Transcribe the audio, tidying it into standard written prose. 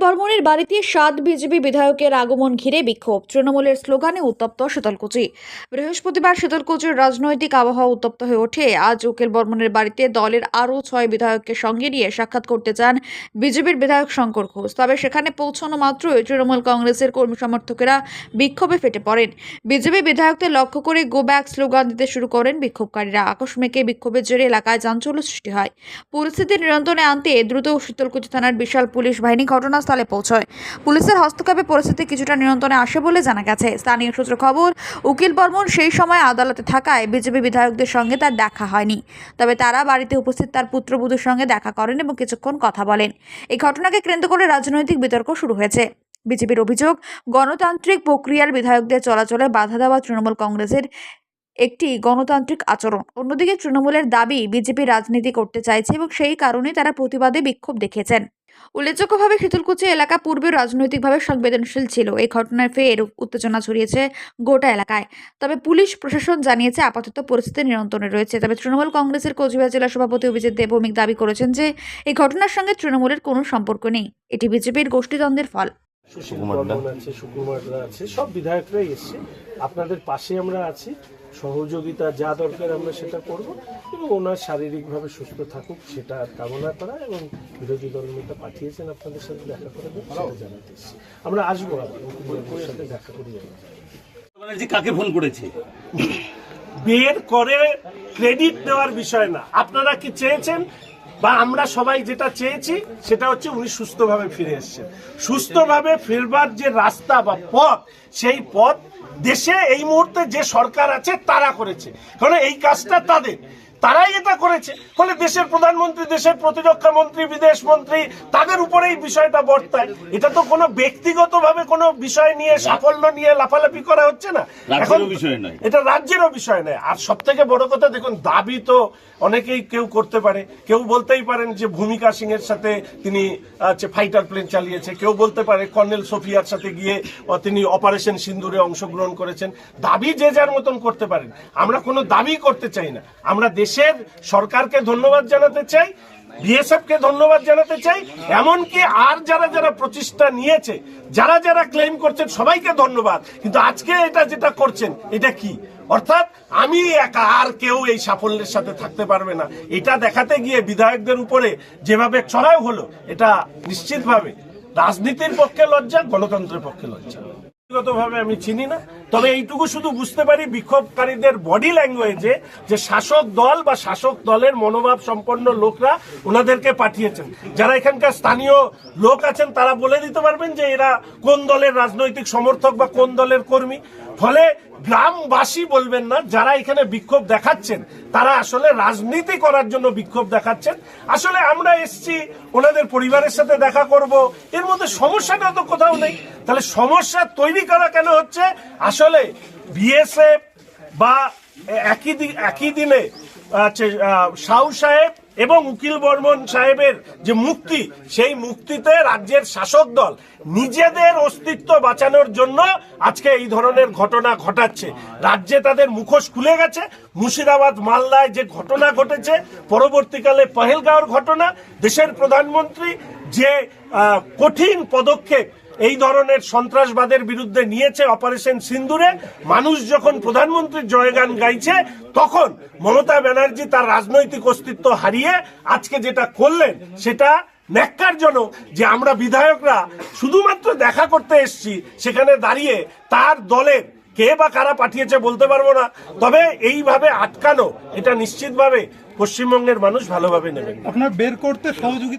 বর্মনের বাড়িতে 7 বিজেপি বিধায়কের আগমন ঘিরে বিক্ষোভ। তৃণমূলের স্লোগানে উত্তপ্ত শীতলকুচি। বৃহস্পতিবার শীতলকুচির রাজনৈতিক আবহাওয়া উত্তপ্ত হয়ে ওঠে। আজ উকিল বর্মনের বাড়িতে দলের আরও 6 বিধায়ককে সঙ্গে নিয়ে সাক্ষাৎ করতে চান বিজেপির বিধায়ক শঙ্কর ঘোষ। তবে সেখানে পৌঁছানো মাত্রই তৃণমূল কংগ্রেসের কর্মী সমর্থকেরা বিক্ষোভে ফেটে পড়েন। বিজেপি বিধায়কদের লক্ষ্য করে গো ব্যাক স্লোগান দিতে শুরু করেন বিক্ষোভকারীরা। আকস্মিক এই বিক্ষোভের জেরে এলাকায় চাঞ্চল্য সৃষ্টি হয়। পরিস্থিতি নিয়ন্ত্রণে আনতে দ্রুত শীতলকুচি থানার বিশাল পুলিশ বাহিনী ঘটনাস্থলে পৌঁছয়। পুলিশের হস্তক্ষেপে পরিস্থিতি কিছুটা নিয়ন্ত্রণে আসে বলে জানা গেছে। স্থানীয় সূত্রে খবর, উকিল বর্মন সেই সময় আদালতে থাকায় বিজেপি বিধায়কদের সঙ্গে তার দেখা হয়নি। তবে তারা বাড়িতে উপস্থিত তার পুত্রবধূর সঙ্গে দেখা করেন এবং কিছুক্ষণ কথা বলেন। এই ঘটনাকে কেন্দ্র করে রাজনৈতিক বিতর্ক শুরু হয়েছে। বিজেপির অভিযোগ, গণতান্ত্রিক প্রক্রিয়ার বিধায়কদের চলাচলে বাধা দেওয়া তৃণমূল কংগ্রেসের একটি গণতান্ত্রিক আচরণ। অন্যদিকে তৃণমূলের দাবি, বিজেপি রাজনীতি করতে চাইছে এবং সেই কারণে তারা প্রতিবাদে বিক্ষোভ দেখিয়েছেন। উল্লেখযোগ্যভাবে শীতলকুচি এলাকা পূর্বে রাজনৈতিকভাবে সংবেদনশীল ছিল। এই ঘটনায় ফের উত্তেজনা ছড়িয়েছে গোটা এলাকায়। তবে পুলিশ প্রশাসন জানিয়েছে আপাতত পরিস্থিতি নিয়ন্ত্রণে রয়েছে। তবে তৃণমূল কংগ্রেসের কোচবিহার জেলা সভাপতি অভিজিৎ দেবভৌমিক দাবি করেছেন যে এই ঘটনার সঙ্গে তৃণমূলের কোনো সম্পর্ক নেই। এটি বিজেপির গোষ্ঠীদ্বন্দ্বের ফল। সুশীল বর্মন আছে, সুকুমাররা আছে, সব বিধায়করাই এসছে। আপনাদের পাশে আমরা আছি, সহযোগিতা যা দরকার আমরা সেটা করব এবং ওনার শারীরিকভাবে সুস্থ থাকুক সেটা কামনা করা, এবং বিরোধী দলনেতা পাঠিয়েছেন আপনাদের সাথে দেখা করে সেটা জানাতে এসেছি। আমরা আসবো, আপনার সাথে দেখা করে যাবো। কাকে ফোন করেছে বের করে ক্রেডিট দেওয়ার বিষয় না। আপনারা কি চেয়েছেন বা আমরা সবাই যেটা চেয়েছি সেটা হচ্ছে উনি সুস্থভাবে ফিরে এসেছেন। সুস্থভাবে ফিরবার যে রাস্তা বা পথ, সেই পথ দেশে এই মুহূর্তে যে সরকার আছে তারা করেছে, কারণ এই কাজটা তারাই এটা করেছে। ফলে দেশের প্রধানমন্ত্রী, দেশের প্রতিরক্ষা মন্ত্রী, বিদেশ মন্ত্রী, তাদের উপরে এই বিষয়টা বর্তায়। এটা তো কোনো ব্যক্তিগতভাবে কোনো বিষয় নিয়ে, সাফল্য নিয়ে লাফালাফি করা হচ্ছে না, এখন এটা রাজ্যেরও বিষয় নয়। আর সব থেকে বড় কথা, দেখুন, দাবি তো অনেকেই কেউ করতে পারে। কেউ বলতেই পারেন যে ভূমিকা সিং এর সাথে তিনি ফাইটার প্লেন চালিয়েছে, কেউ বলতে পারে কর্নেল সোফিয়ার সাথে গিয়ে তিনি অপারেশন সিন্দুরে অংশগ্রহণ করেছেন। দাবি যে যার মতন করতে পারেন, আমরা কোনো দাবি করতে চাই না। আমরা দেশের সরকারকে ধন্যবাদ জানাতে চাই, বিএসএফ কে ধন্যবাদ জানাতে চাই, এমনকি আর যারা প্রচেষ্টা নিয়েছে, যারা ক্লেম করছেন, সবাইকে ধন্যবাদ। কিন্তু আজকে এটা যেটা করছেন, এটা কি? অর্থাৎ আমি একা, আর কেউ এই সাফল্যের সাথে থাকতে পারবে না, এটা দেখাতে গিয়ে বিধায়কদের উপরে যেভাবে চড়াও হলো, এটা নিশ্চিতভাবে রাজনীতির পক্ষে লজ্জা, গণতন্ত্রের পক্ষে লজ্জা। ব্যক্তিগতভাবে আমি চিনি না, তবে এইটুকু শুধু বুঝতে পারি বিক্ষোভকারীদের বডি ল্যাঙ্গুয়েজে যে শাসক দল বা শাসক দলের মনোভাব সম্পন্ন লোকরা ওনাদেরকে পাঠিয়েছেন। যারা এখানকার স্থানীয় লোক আছেন তারা বলে দিতে পারবেন যে এরা কোন দলের রাজনৈতিক সমর্থক বা কোন দলের কর্মী। ফলে গ্রামবাসী বলবেন না, যারা এখানে বিক্ষোভ দেখাচ্ছেন তারা আসলে রাজনীতি করার জন্য বিক্ষোভ দেখাচ্ছেন। আসলে আমরা এসছি ওনাদের পরিবারের সাথে দেখা করব, এর মধ্যে সমস্যাটা তো কোথাও নেই। তাহলে সমস্যা তৈরি করা কেন হচ্ছে? আসলে বিএসএফ বা একই দিনে শাহু সাহেব এবং উকিল বর্মন সাহেবের যে মুক্তি, সেই মুক্তিতে রাজ্যের শাসক দল নিজেদের অস্তিত্ব বাঁচানোর জন্য আজকে এই ধরনের ঘটনা ঘটাচ্ছে। রাজ্যে তাদের মুখোশ খুলে গেছে। মুর্শিদাবাদ, মালদায় যে ঘটনা ঘটেছে, পরবর্তীকালে পহেলগাঁওর ঘটনা, দেশের প্রধানমন্ত্রী যে কঠিন পদক্ষেপ এই ধরনের সন্ত্রাসবাদের বিরুদ্ধে নিয়েছে অপারেশন সিন্দুরে, মানুষ যখন প্রধানমন্ত্রীর জয়গান গাইছে, তখন মমতা ব্যানার্জি তার রাজনৈতিক অস্তিত্ব হারিয়ে আজকে যেটা করলেন সেটা ন্যাক্কারজনক। যে আমরা বিধায়করা শুধুমাত্র দেখা করতে এসেছি, সেখানে দাঁড়িয়ে তার দলের কে বা কারা পাঠিয়েছে বলতে পারবো না, তবে এইভাবে আটকানো, এটা নিশ্চিতভাবে পশ্চিমবঙ্গের মানুষ ভালোভাবে নেবেন। আপনার বের করতে সহযোগিতা